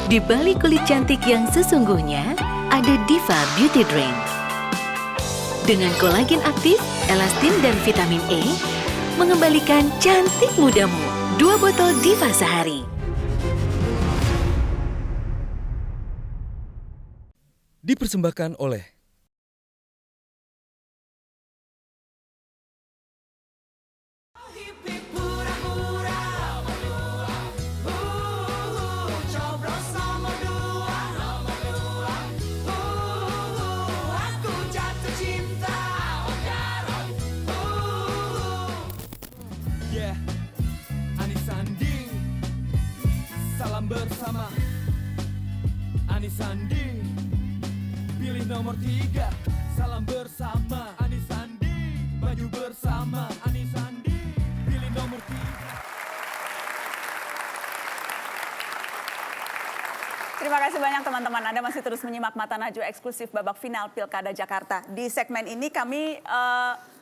Di balik kulit cantik yang sesungguhnya, ada Diva Beauty Drink. Dengan kolagen aktif, elastin, dan vitamin E, mengembalikan cantik mudamu. 2 botol Diva sehari. Dipersembahkan oleh Anis Sandi, salam bersama. Anis Sandi, pilih nomor 3. Salam bersama. Anis Sandi, baju bersama. Anis Sandi, pilih nomor 3. Terima kasih banyak teman-teman. Anda masih terus menyimak Mata Najwa eksklusif babak final Pilkada Jakarta. Di segmen ini kami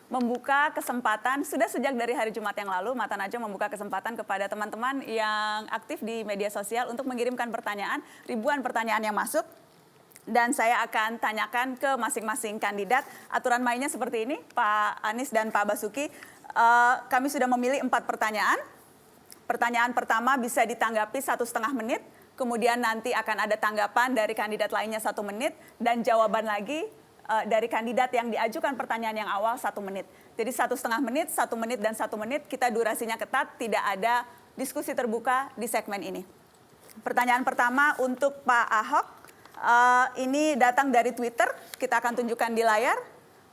membuka kesempatan, sudah sejak dari hari Jumat yang lalu, Mata Najwa membuka kesempatan kepada teman-teman yang aktif di media sosial untuk mengirimkan pertanyaan, ribuan pertanyaan yang masuk. Dan saya akan tanyakan ke masing-masing kandidat. Aturan mainnya seperti ini, Pak Anies dan Pak Basuki. Kami sudah memilih 4 pertanyaan. Pertanyaan pertama bisa ditanggapi 1,5 menit. Kemudian nanti akan ada tanggapan dari kandidat lainnya 1 menit. Dan jawaban lagi dari kandidat yang diajukan pertanyaan yang awal 1 menit. Jadi 1,5 menit, 1 menit, dan 1 menit. Kita durasinya ketat, tidak ada diskusi terbuka di segmen ini. Pertanyaan pertama untuk Pak Ahok. Ini datang dari Twitter, kita akan tunjukkan di layar.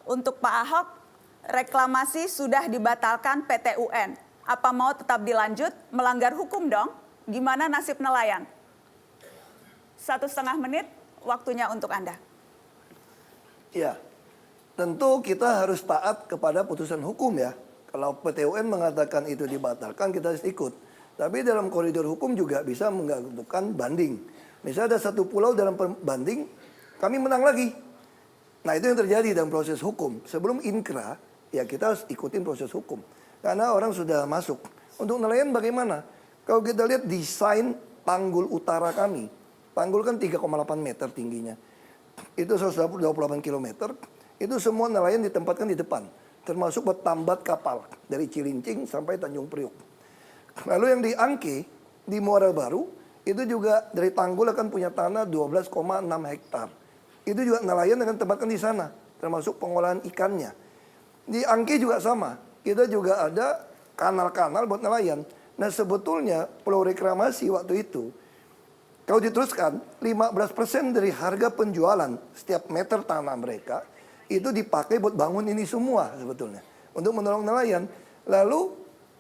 Untuk Pak Ahok, reklamasi sudah dibatalkan PT UN. Apa mau tetap dilanjut? Melanggar hukum dong. Gimana nasib nelayan? 1,5 menit, waktunya untuk Anda. Ya, tentu kita harus taat kepada putusan hukum ya. Kalau PT UN mengatakan itu dibatalkan, kita harus ikut. Tapi dalam koridor hukum juga bisa mengajukan banding. Misalnya ada satu pulau dalam banding, kami menang lagi. Nah itu yang terjadi dalam proses hukum. Sebelum inkrah, ya kita harus ikutin proses hukum. Karena orang sudah masuk. Untuk nelayan bagaimana? Kalau kita lihat desain tanggul utara kami. Tanggul kan 3,8 meter tingginya. Itu 128 km, itu semua nelayan ditempatkan di depan. Termasuk buat tambat kapal, dari Cilincing sampai Tanjung Priok. Lalu yang di Angke, di Muara Baru, itu juga dari tanggul akan punya tanah 12,6 hektar. Itu juga nelayan akan tempatkan di sana, termasuk pengolahan ikannya. Di Angke juga sama, kita juga ada kanal-kanal buat nelayan. Nah sebetulnya pulau reklamasi waktu itu, kalau diteruskan, 15% dari harga penjualan setiap meter tanah mereka itu dipakai buat bangun ini semua sebetulnya. Untuk menolong nelayan. Lalu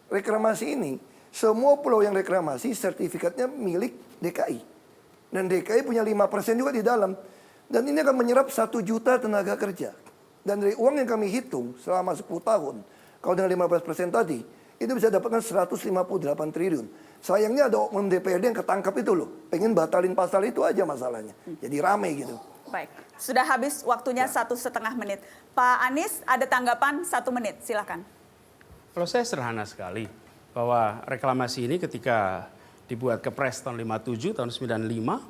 reklamasi ini, semua pulau yang reklamasi sertifikatnya milik DKI. Dan DKI punya 5% juga di dalam. Dan ini akan menyerap 1 juta tenaga kerja. Dan dari uang yang kami hitung selama 10 tahun, kalau dengan 15% tadi, itu bisa dapatkan 158 triliun. Sayangnya ada oknum DPRD yang ketangkap itu loh. Pengen batalin pasal itu aja masalahnya. Jadi rame gitu. Baik, sudah habis waktunya 1,5 menit. Pak Anies, ada tanggapan 1 menit, silakan. Kalau saya sederhana sekali, bahwa reklamasi ini ketika dibuat Kepres tahun 57, tahun 95,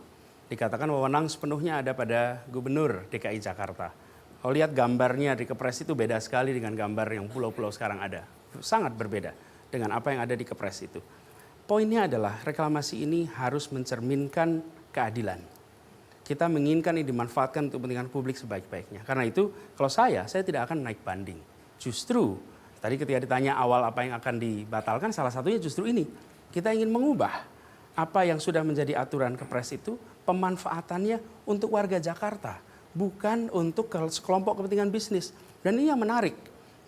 dikatakan wewenang sepenuhnya ada pada Gubernur DKI Jakarta. Kalau lihat gambarnya di Kepres itu beda sekali dengan gambar yang pulau-pulau sekarang ada. Sangat berbeda dengan apa yang ada di Kepres itu. Poinnya adalah reklamasi ini harus mencerminkan keadilan. Kita menginginkan ini dimanfaatkan untuk kepentingan publik sebaik-baiknya. Karena itu kalau saya tidak akan naik banding. Justru tadi ketika ditanya awal apa yang akan dibatalkan, salah satunya justru ini. Kita ingin mengubah apa yang sudah menjadi aturan Kepres itu, pemanfaatannya untuk warga Jakarta. Bukan untuk sekelompok kepentingan bisnis. Dan ini yang menarik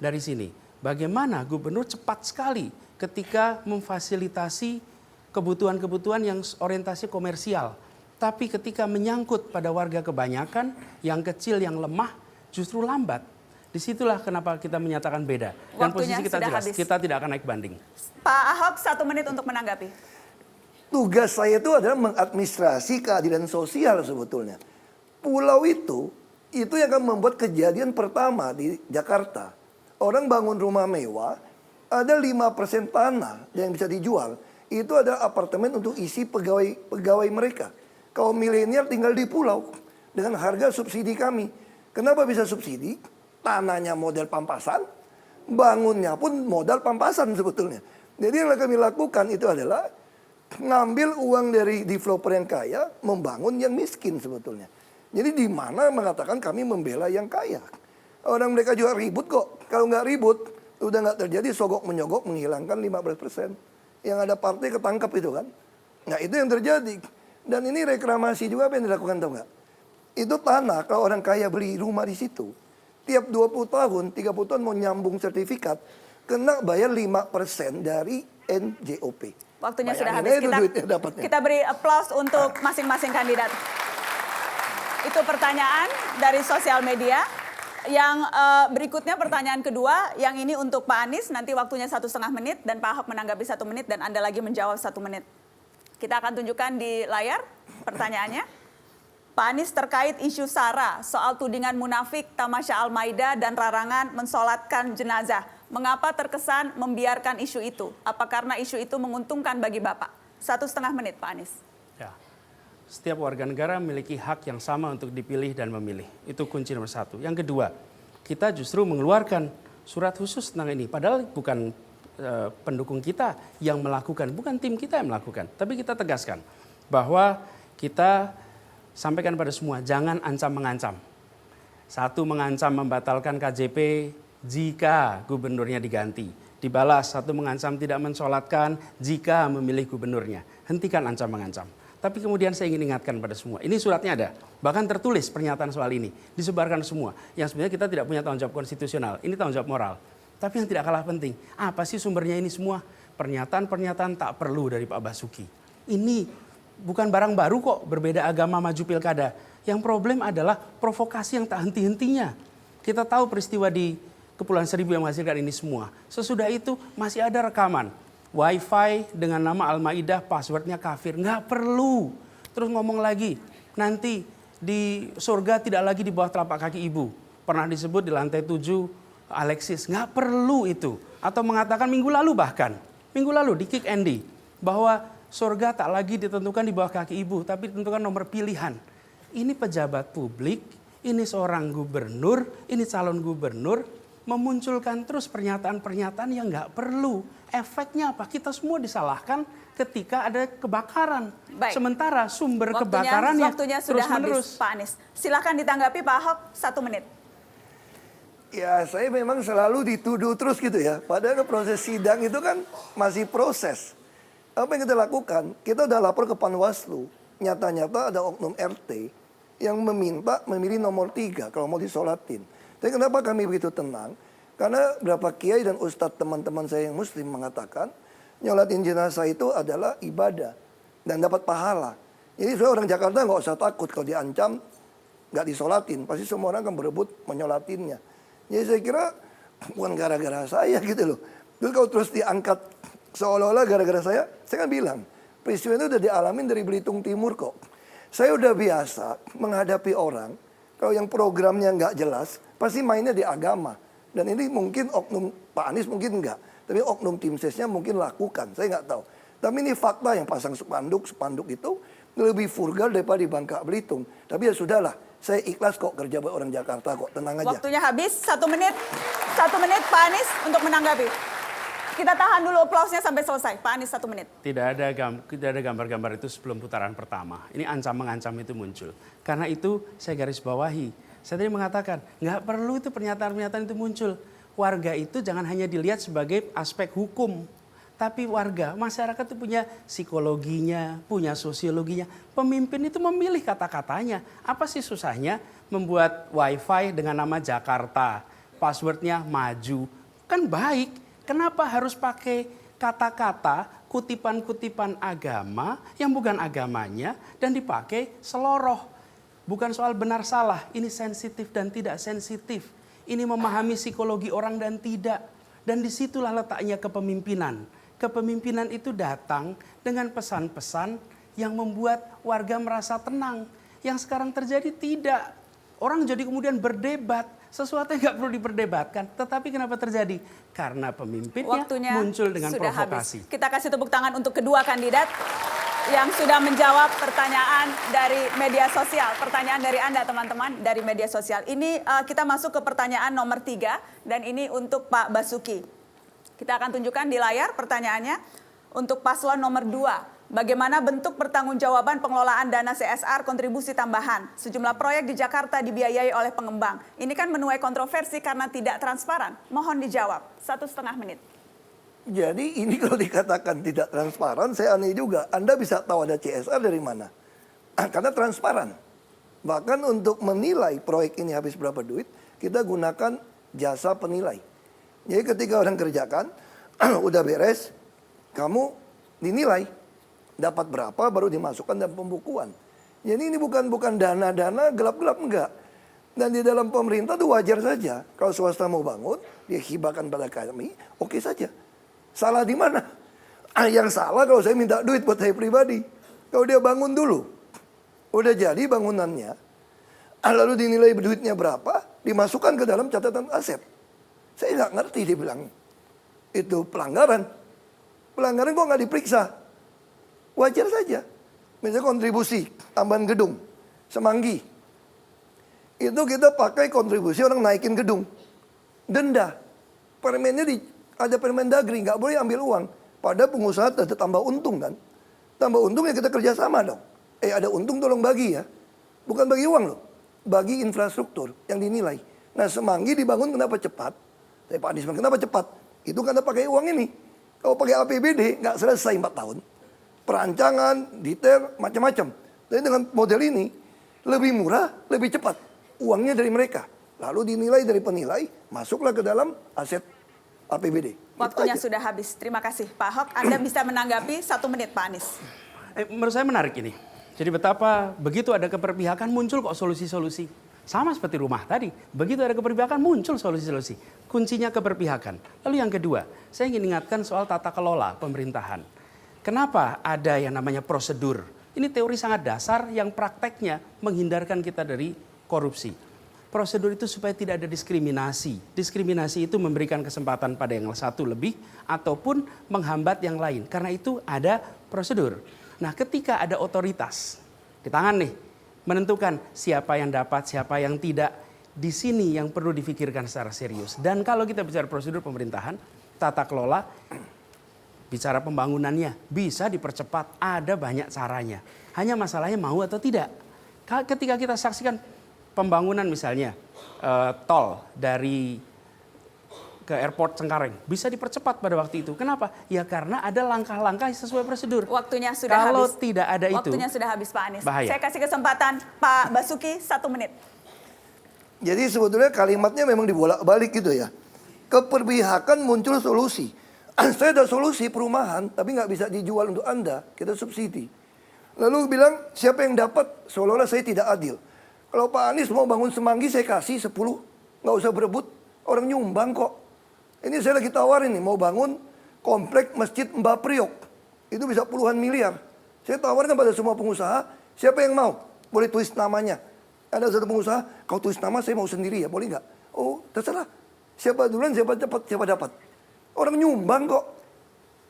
dari sini. Bagaimana gubernur cepat sekali ketika memfasilitasi kebutuhan-kebutuhan yang orientasi komersial. Tapi ketika menyangkut pada warga kebanyakan, yang kecil, yang lemah, justru lambat. Disitulah kenapa kita menyatakan beda. Dan Waktunya posisi kita sudah jelas, habis. kita tidak akan naik banding. Pak Ahok, 1 menit untuk menanggapi. Tugas saya itu adalah mengadministrasi keadilan sosial sebetulnya. Pulau itu yang akan membuat kejadian pertama di Jakarta. Orang bangun rumah mewah, ada 5% tanah yang bisa dijual. Itu adalah apartemen untuk isi pegawai mereka. Kaum milenial tinggal di pulau dengan harga subsidi kami. Kenapa bisa subsidi? Tanahnya model pampasan, bangunnya pun modal pampasan sebetulnya. Jadi yang kami lakukan itu adalah ngambil uang dari developer yang kaya, membangun yang miskin sebetulnya. Jadi di mana mengatakan kami membela yang kaya. Orang mereka juga ribut kok. Kalau nggak ribut, udah nggak terjadi sogok menyogok menghilangkan 15%. Yang ada partai ketangkap itu kan. Nah itu yang terjadi. Dan ini reklamasi juga apa yang dilakukan tahu nggak? Itu tanah kalau orang kaya beli rumah di situ. Tiap 20 tahun, 30 tahun mau nyambung sertifikat. Kena bayar 5% dari NJOP. Waktunya sudah Bayangin habis. aja duitnya dapatnya. Kita beri aplaus untuk masing-masing kandidat. Itu pertanyaan dari sosial media. Yang berikutnya pertanyaan kedua, yang ini untuk Pak Anies, nanti waktunya 1,5 menit dan Pak Ahok menanggapi 1 menit dan Anda lagi menjawab 1 menit. Kita akan tunjukkan di layar pertanyaannya. Pak Anies terkait isu SARA soal tudingan munafik, tamasya Al-Maida dan larangan mensolatkan jenazah. Mengapa terkesan membiarkan isu itu? Apa karena isu itu menguntungkan bagi Bapak? 1,5 menit Pak Anies. Ya. Setiap warga negara memiliki hak yang sama untuk dipilih dan memilih. Itu kunci nomor 1. Yang kedua, kita justru mengeluarkan surat khusus tentang ini. Padahal bukan pendukung kita yang melakukan, bukan tim kita yang melakukan. Tapi kita tegaskan bahwa kita sampaikan pada semua, jangan ancam-mengancam. 1, mengancam membatalkan KJP jika gubernurnya diganti. Dibalas, 1 mengancam tidak mensolatkan jika memilih gubernurnya. Hentikan ancam-mengancam. Tapi kemudian saya ingin ingatkan pada semua, ini suratnya ada, bahkan tertulis pernyataan soal ini, disebarkan semua. Yang sebenarnya kita tidak punya tanggung jawab konstitusional, ini tanggung jawab moral. Tapi yang tidak kalah penting, apa sih sumbernya ini semua? Pernyataan-pernyataan tak perlu dari Pak Basuki. Ini bukan barang baru kok, berbeda agama maju pilkada. Yang problem adalah provokasi yang tak henti-hentinya. Kita tahu peristiwa di Kepulauan Seribu yang menghasilkan ini semua. Sesudah itu masih ada rekaman. Wi-Fi dengan nama Al-Maidah, passwordnya kafir. Nggak perlu. Terus ngomong lagi, nanti di surga tidak lagi di bawah telapak kaki ibu. Pernah disebut di lantai 7 Alexis. Nggak perlu itu. Atau mengatakan minggu lalu bahkan. Minggu lalu di Kick Andy. Bahwa surga tak lagi ditentukan di bawah kaki ibu, tapi ditentukan nomor pilihan. Ini pejabat publik, ini seorang gubernur, ini calon gubernur, memunculkan terus pernyataan-pernyataan yang nggak perlu. Efeknya apa? Kita semua disalahkan ketika ada kebakaran. Baik. Sementara sumber kebakarannya waktunya sudah terus-menerus. habis, Pak Anies. Silakan ditanggapi Pak Ahok 1 menit. Ya, saya memang selalu dituduh terus gitu ya. Padahal proses sidang itu kan masih proses. Apa yang kita lakukan? Kita udah lapor ke Panwaslu. Nyata-nyata ada oknum RT yang meminta memilih nomor 3 kalau mau disolatin. Tapi kenapa kami begitu tenang? Karena berapa kiai dan ustadz teman-teman saya yang muslim mengatakan nyolatin jenazah itu adalah ibadah dan dapat pahala. Jadi orang Jakarta nggak usah takut kalau diancam nggak disolatin. Pasti semua orang akan berebut menyolatinnya. Jadi saya kira bukan gara-gara saya gitu loh. Terus kalau terus diangkat seolah-olah gara-gara saya kan bilang peristiwa itu udah dialamin dari Belitung Timur kok. Saya udah biasa menghadapi orang kalau yang programnya nggak jelas pasti mainnya di agama. Dan ini mungkin oknum Pak Anies mungkin enggak. Tapi oknum tim sesnya mungkin lakukan. Saya nggak tahu. Tapi ini fakta yang pasang spanduk itu lebih vulgar daripada di Bangka Belitung. Tapi ya sudahlah. Saya ikhlas kok kerja buat orang Jakarta kok. Tenang aja. Waktunya habis. 1 menit. 1 menit Pak Anies untuk menanggapi. Kita tahan dulu aplausnya sampai selesai. Pak Anies 1 menit. Tidak ada gambar-gambar itu sebelum putaran pertama. Ini ancam-mengancam itu muncul. Karena itu saya garis bawahi. Saya tadi mengatakan, nggak perlu itu pernyataan-pernyataan itu muncul. Warga itu jangan hanya dilihat sebagai aspek hukum. Tapi warga, masyarakat itu punya psikologinya, punya sosiologinya. Pemimpin itu memilih kata-katanya. Apa sih susahnya membuat Wi-Fi dengan nama Jakarta? Passwordnya maju. Kan baik. Kenapa harus pakai kata-kata, kutipan-kutipan agama yang bukan agamanya dan dipakai seloroh? Bukan soal benar salah, ini sensitif dan tidak sensitif. Ini memahami psikologi orang dan tidak. Dan disitulah letaknya kepemimpinan. Kepemimpinan itu datang dengan pesan-pesan yang membuat warga merasa tenang. Yang sekarang terjadi tidak. Orang jadi kemudian berdebat. Sesuatu yang nggak perlu diperdebatkan. Tetapi kenapa terjadi? Karena pemimpinnya Waktunya muncul dengan sudah provokasi. Habis. Kita kasih tepuk tangan untuk kedua kandidat. yang sudah menjawab pertanyaan dari media sosial. Pertanyaan dari Anda teman-teman dari media sosial. Ini kita masuk ke pertanyaan nomor 3 dan ini untuk Pak Basuki. Kita akan tunjukkan di layar pertanyaannya untuk paslon nomor 2. Bagaimana bentuk pertanggungjawaban pengelolaan dana CSR kontribusi tambahan? Sejumlah proyek di Jakarta dibiayai oleh pengembang. Ini kan menuai kontroversi karena tidak transparan. Mohon dijawab. 1,5 menit. Jadi ini kalau dikatakan tidak transparan, saya aneh juga. Anda bisa tahu ada CSR dari mana? Karena transparan. Bahkan untuk menilai proyek ini habis berapa duit, kita gunakan jasa penilai. Jadi ketika orang kerjakan, udah beres, kamu dinilai. Dapat berapa baru dimasukkan dalam pembukuan. Jadi ini bukan dana-dana gelap-gelap, enggak. Dan di dalam pemerintah itu wajar saja. Kalau swasta mau bangun, dia hibahkan pada kami, oke saja. Salah di mana? Yang salah kalau saya minta duit buat saya pribadi. Kalau dia bangun dulu, udah jadi bangunannya, lalu dinilai duitnya berapa, dimasukkan ke dalam catatan aset. Saya nggak ngerti dia bilang itu pelanggaran. Pelanggaran kok nggak diperiksa? Wajar saja. Misalnya kontribusi tambahan gedung, Semanggi. Itu kita pakai kontribusi orang naikin gedung. Denda. Permennya ada Permendagri, nggak boleh ambil uang. Pada pengusaha tetap tambah untung kan. Tambah untung ya kita kerjasama dong. Ada untung tolong bagi ya. Bukan bagi uang loh. Bagi infrastruktur yang dinilai. Nah Semanggi dibangun kenapa cepat? Pak Anies bilang kenapa cepat? Itu karena pakai uang ini. Kalau pakai APBD nggak selesai 4 tahun. Perancangan, detail, macam-macam. Tapi dengan model ini lebih murah, lebih cepat. Uangnya dari mereka. Lalu dinilai dari penilai, masuklah ke dalam aset APBD. Waktunya sudah habis. Terima kasih Pak Ahok. Anda bisa menanggapi 1 menit Pak Anies. Menurut saya menarik ini. Jadi betapa begitu ada keberpihakan muncul kok solusi-solusi. Sama seperti rumah tadi. Begitu ada keberpihakan muncul solusi-solusi. Kuncinya keberpihakan. Lalu yang kedua, saya ingin ingatkan soal tata kelola pemerintahan. Kenapa ada yang namanya prosedur? Ini teori sangat dasar yang prakteknya menghindarkan kita dari korupsi. Prosedur itu supaya tidak ada diskriminasi. Diskriminasi itu memberikan kesempatan pada yang satu lebih ataupun menghambat yang lain. Karena itu ada prosedur. Nah ketika ada otoritas di tangan nih menentukan siapa yang dapat, siapa yang tidak. Di sini yang perlu difikirkan secara serius. Dan kalau kita bicara prosedur pemerintahan, tata kelola, bicara pembangunannya bisa dipercepat, ada banyak caranya. Hanya masalahnya mau atau tidak. Ketika kita saksikan pembangunan misalnya tol dari ke airport Cengkareng bisa dipercepat pada waktu itu. Kenapa? Ya karena ada langkah-langkah sesuai prosedur. Waktunya sudah habis. Kalau tidak ada itu, waktunya sudah habis Pak Anies. Bahaya. Saya kasih kesempatan Pak Basuki 1 menit. Jadi sebetulnya kalimatnya memang dibolak-balik gitu ya. Keperpihakan muncul solusi. Saya ada solusi perumahan, tapi nggak bisa dijual untuk Anda. Kita subsidi. Lalu bilang, siapa yang dapat? Seolah-olah saya tidak adil. Kalau Pak Anies mau bangun Semanggi, saya kasih 10. Nggak usah berebut. Orang nyumbang kok. Ini saya lagi tawarin nih, mau bangun komplek Masjid Mbah Priok. Itu bisa puluhan miliar. Saya tawarkan pada semua pengusaha, siapa yang mau? Boleh tulis namanya. Ada satu pengusaha, kau tulis nama, saya mau sendiri ya, boleh nggak? Oh, terserah. Siapa duluan, siapa cepat, siapa dapat. Orang nyumbang kok.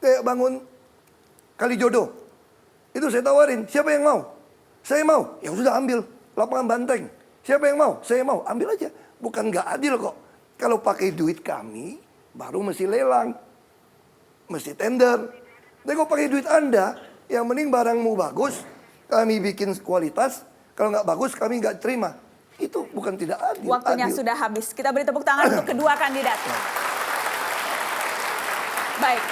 Kayak bangun Kalijodo. Itu saya tawarin. Siapa yang mau? Saya mau. Ya sudah ambil. Lapangan Banteng. Siapa yang mau? Saya mau. Ambil aja. Bukan nggak adil kok. Kalau pakai duit kami, baru mesti lelang. Mesti tender. Tapi kalau pakai duit Anda, yang mending barangmu bagus, kami bikin kualitas. Kalau nggak bagus, kami nggak terima. Itu bukan tidak adil. Waktunya adil. sudah habis. Kita beri tepuk tangan untuk kedua kandidat. Baik,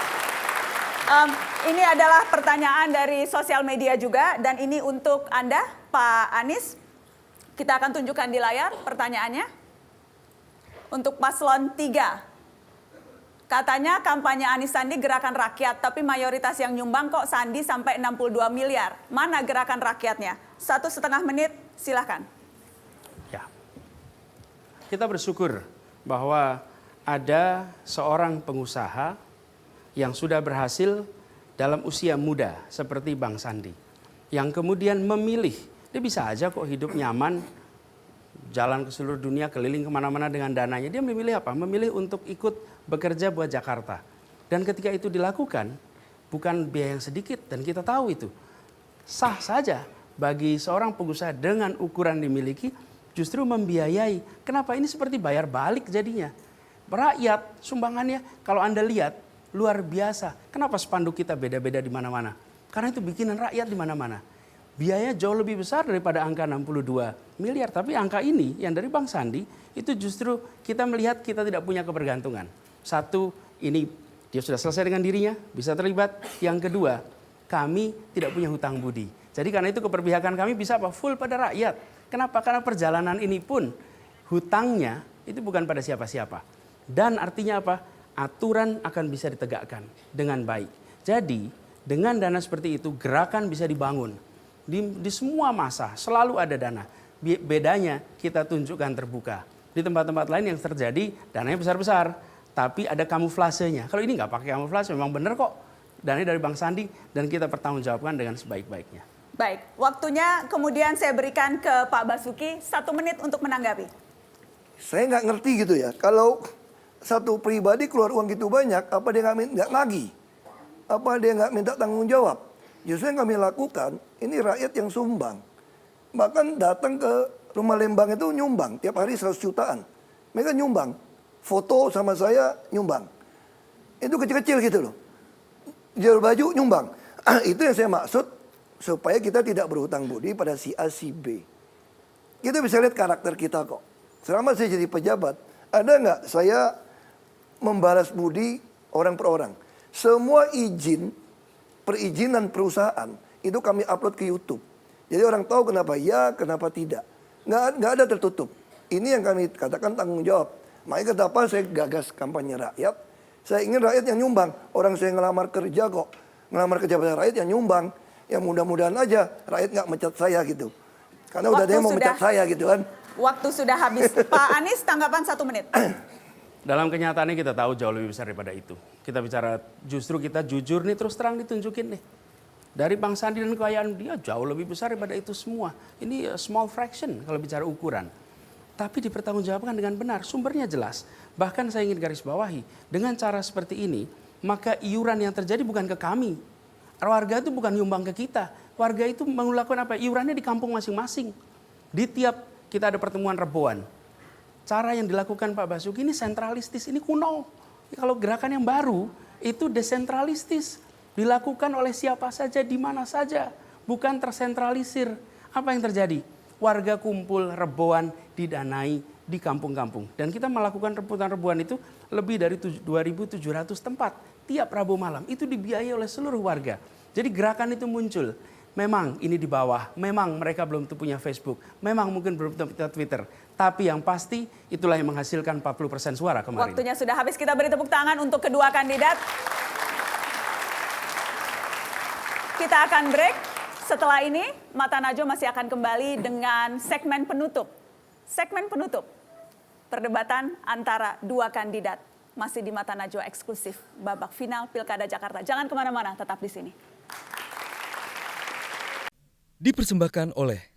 ini adalah pertanyaan dari sosial media juga dan ini untuk Anda, Pak Anies. Kita akan tunjukkan di layar pertanyaannya. Untuk paslon 3, katanya kampanye Anies Sandi gerakan rakyat, tapi mayoritas yang nyumbang kok Sandi sampai 62 miliar. Mana gerakan rakyatnya? 1,5 menit, silahkan. Ya, kita bersyukur bahwa ada seorang pengusaha yang sudah berhasil dalam usia muda seperti Bang Sandi. Yang kemudian memilih, dia bisa aja kok hidup nyaman, jalan ke seluruh dunia, keliling kemana-mana dengan dananya. Dia memilih apa? Memilih untuk ikut bekerja buat Jakarta. Dan ketika itu dilakukan, bukan biaya yang sedikit, dan kita tahu itu. sah saja bagi seorang pengusaha dengan ukuran dimiliki justru membiayai. Kenapa ini seperti bayar balik jadinya? Rakyat sumbangannya kalau Anda lihat luar biasa. Kenapa spanduk kita beda-beda di mana-mana? Karena itu bikinan rakyat di mana-mana. Biaya jauh lebih besar daripada angka 62 miliar. Tapi angka ini yang dari Bang Sandi itu justru kita melihat kita tidak punya kebergantungan. Satu, ini dia sudah selesai dengan dirinya, bisa terlibat. Yang kedua, kami tidak punya hutang budi. Jadi karena itu keberpihakan kami bisa apa? Full pada rakyat. Kenapa? Karena perjalanan ini pun hutangnya itu bukan pada siapa-siapa. Dan artinya apa? Aturan akan bisa ditegakkan dengan baik. Jadi dengan dana seperti itu gerakan bisa dibangun. Di semua masa selalu ada dana. Bedanya kita tunjukkan terbuka. Di tempat-tempat lain yang terjadi dananya besar-besar. Tapi ada kamuflasenya. Kalau ini nggak pakai kamuflase memang benar kok. Dananya dari Bang Sandi dan kita pertanggungjawabkan dengan sebaik-baiknya. Baik, waktunya kemudian saya berikan ke Pak Basuki 1 menit untuk menanggapi. Saya nggak ngerti gitu ya. Kalau satu pribadi keluar uang gitu banyak, apa dia nggak nagih? Apa dia nggak minta tanggung jawab? Justru yang kami lakukan, ini rakyat yang sumbang. Bahkan datang ke rumah Lembang itu nyumbang. Tiap hari 100 jutaan. Mereka nyumbang. Foto sama saya nyumbang. Itu kecil-kecil gitu loh. Jual baju nyumbang. Itu yang saya maksud. Supaya kita tidak berhutang budi pada si A, si B. Kita bisa lihat karakter kita kok. Selama saya jadi pejabat, ada nggak saya membalas budi orang per orang? Semua perizinan perusahaan itu kami upload ke YouTube. Jadi orang tahu kenapa ya, kenapa tidak. Nggak ada tertutup. Ini yang kami katakan tanggung jawab. Makanya kenapa saya gagas kampanye rakyat. Saya ingin rakyat yang nyumbang. Orang saya ngelamar kerja kok. Ngelamar kerja pada rakyat yang nyumbang. Ya mudah-mudahan aja rakyat nggak mecat saya gitu. Karena udah ada yang mau mecat saya gitu kan. Waktu sudah habis. Pak Anies, tanggapan 1 menit. Dalam kenyataannya kita tahu jauh lebih besar daripada itu. Kita bicara justru kita jujur nih terus terang ditunjukin nih. Dari Bang Sandi dan kekayaan dia jauh lebih besar daripada itu semua. Ini small fraction kalau bicara ukuran. Tapi dipertanggungjawabkan dengan benar, sumbernya jelas. Bahkan saya ingin garis bawahi, dengan cara seperti ini, maka iuran yang terjadi bukan ke kami. Warga itu bukan nyumbang ke kita. Warga itu melakukan apa? Iurannya di kampung masing-masing. Di tiap kita ada pertemuan Reboan. Cara yang dilakukan Pak Basuki ini sentralistis, ini kuno. Kalau gerakan yang baru itu desentralistis. Dilakukan oleh siapa saja, di mana saja. Bukan tersentralisir. Apa yang terjadi? Warga kumpul, Reboan, didanai di kampung-kampung. Dan kita melakukan rebutan-rebuan itu lebih dari 2.700 tempat. Tiap Rabu malam itu dibiayai oleh seluruh warga. Jadi gerakan itu muncul. Memang ini di bawah, memang mereka belum punya Facebook, memang mungkin belum punya Twitter. Tapi yang pasti itulah yang menghasilkan 40% suara kemarin. Waktunya sudah habis, kita beri tepuk tangan untuk kedua kandidat. Kita akan break. Setelah ini, Mata Najwa masih akan kembali dengan segmen penutup. Segmen penutup, perdebatan antara dua kandidat. Masih di Mata Najwa eksklusif, babak final Pilkada Jakarta. Jangan kemana-mana, tetap di sini. Dipersembahkan oleh